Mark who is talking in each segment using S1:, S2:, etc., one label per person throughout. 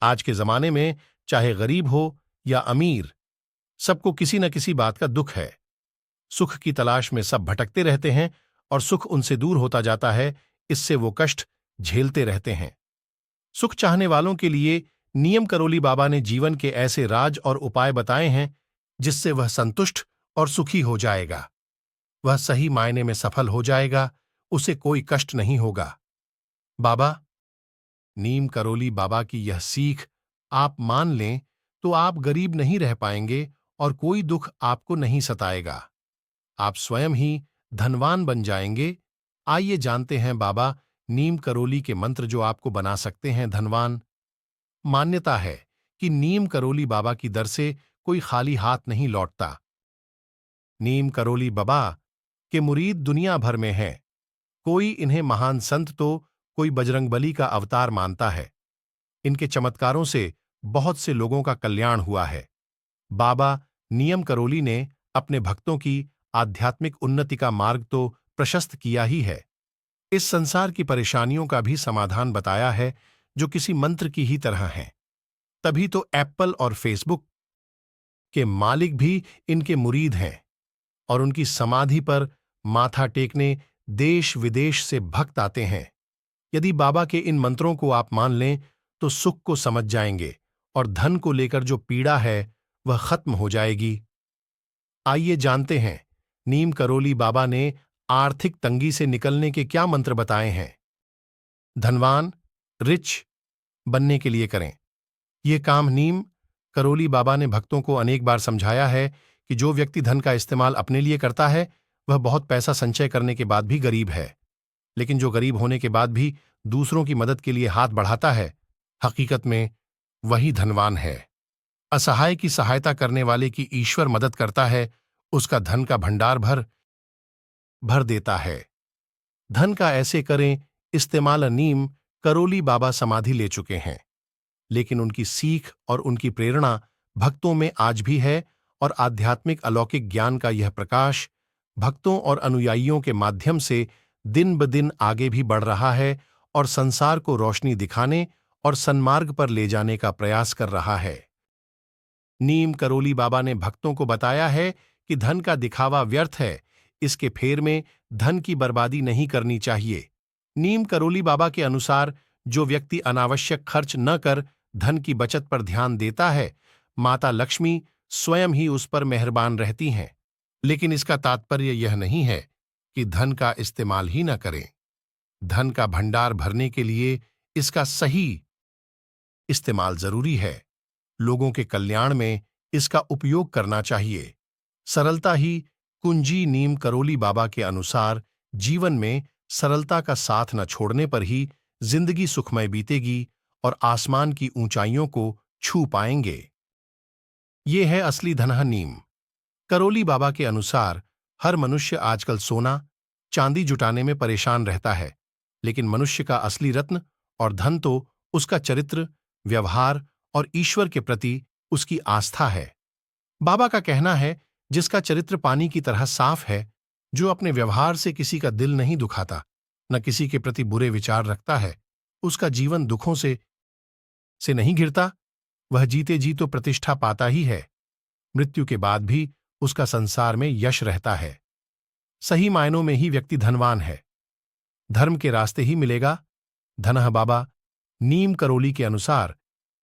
S1: आज के जमाने में चाहे गरीब हो या अमीर, सबको किसी न किसी बात का दुख है। सुख की तलाश में सब भटकते रहते हैं और सुख उनसे दूर होता जाता है, इससे वो कष्ट झेलते रहते हैं। सुख चाहने वालों के लिए नीम करोली बाबा ने जीवन के ऐसे राज और उपाय बताए हैं जिससे वह संतुष्ट और सुखी हो जाएगा। वह सही मायने में सफल हो जाएगा, उसे कोई कष्ट नहीं होगा। बाबा, नीम करोली बाबा की यह सीख आप मान लें तो आप गरीब नहीं रह पाएंगे और कोई दुख आपको नहीं सताएगा। आप स्वयं ही धनवान बन जाएंगे। आइए जानते हैं बाबा नीम करोली के मंत्र जो आपको बना सकते हैं धनवान। मान्यता है कि नीम करोली बाबा की दर से कोई खाली हाथ नहीं लौटता। नीम करोली बाबा के मुरीद दुनिया भर में हैं। कोई इन्हें महान संत तो कोई बजरंगबली का अवतार मानता है। इनके चमत्कारों से बहुत से लोगों का कल्याण हुआ है। बाबा नीम करोली ने अपने भक्तों की आध्यात्मिक उन्नति का मार्ग तो प्रशस्त किया ही है, इस संसार की परेशानियों का भी समाधान बताया है जो किसी मंत्र की ही तरह हैं। तभी तो एप्पल और फेसबुक के मालिक भी इनके मुरीद हैं और उनकी समाधि पर माथा टेकने देश विदेश से भक्त आते हैं। यदि बाबा के इन मंत्रों को आप मान लें तो सुख को समझ जाएंगे और धन को लेकर जो पीड़ा है वह खत्म हो जाएगी। आइए जानते हैं नीम करोली बाबा ने आर्थिक तंगी से निकलने के क्या मंत्र बताए हैं। धनवान, रिच बनने के लिए करें। ये काम नीम करोली बाबा ने भक्तों को अनेक बार समझाया है कि जो व्यक्ति धन का इस्तेमाल अपने लिए करता है वह बहुत पैसा संचय करने के बाद भी गरीब है, लेकिन जो गरीब होने के बाद भी दूसरों की मदद के लिए हाथ बढ़ाता है, हकीकत में वही धनवान है। असहाय की सहायता करने वाले की ईश्वर मदद करता है, उसका धन का भंडार भर देता है। धन का ऐसे करें इस्तेमाल नीम करोली बाबा समाधि ले चुके हैं, लेकिन उनकी सीख और उनकी प्रेरणा भक्तों में आज भी है और आध्यात्मिक अलौकिक ज्ञान का यह प्रकाश भक्तों और अनुयायियों के माध्यम से दिन ब दिन आगे भी बढ़ रहा है और संसार को रोशनी दिखाने और सन्मार्ग पर ले जाने का प्रयास कर रहा है। नीम करोली बाबा ने भक्तों को बताया है कि धन का दिखावा व्यर्थ है, इसके फेर में धन की बर्बादी नहीं करनी चाहिए। नीम करोली बाबा के अनुसार जो व्यक्ति अनावश्यक खर्च न कर धन की बचत पर ध्यान देता है, माता लक्ष्मी स्वयं ही उस पर मेहरबान रहती हैं। लेकिन इसका तात्पर्य यह नहीं है कि धन का इस्तेमाल ही न करें। धन का भंडार भरने के लिए इसका सही इस्तेमाल जरूरी है। लोगों के कल्याण में इसका उपयोग करना चाहिए। सरलता ही कुंजी। नीम करोली बाबा के अनुसार जीवन में सरलता का साथ न छोड़ने पर ही जिंदगी सुखमय बीतेगी और आसमान की ऊंचाइयों को छू पाएंगे। ये है असली धनह नीम करोली बाबा के अनुसार हर मनुष्य आजकल सोना चांदी जुटाने में परेशान रहता है, लेकिन मनुष्य का असली रत्न और धन तो उसका चरित्र, व्यवहार और ईश्वर के प्रति उसकी आस्था है। बाबा का कहना है, जिसका चरित्र पानी की तरह साफ है, जो अपने व्यवहार से किसी का दिल नहीं दुखाता, न किसी के प्रति बुरे विचार रखता है, उसका जीवन दुखों से नहीं घिरता, वह जीते जी तो प्रतिष्ठा पाता ही है। मृत्यु के बाद भी उसका संसार में यश रहता है। सही मायनों में ही व्यक्ति धनवान है। धर्म के रास्ते ही मिलेगा। धनह बाबा नीम करोली के अनुसार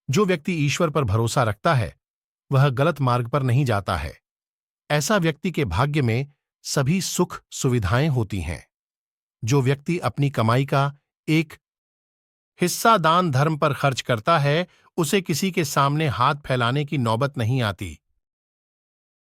S1: जो व्यक्ति ईश्वर पर भरोसा रखता है वह गलत मार्ग पर नहीं जाता है। ऐसा व्यक्ति के भाग्य में सभी सुख सुविधाएं होती हैं। जो व्यक्ति अपनी कमाई का एक हिस्सा दान धर्म पर खर्च करता है, उसे किसी के सामने हाथ फैलाने की नौबत नहीं आती।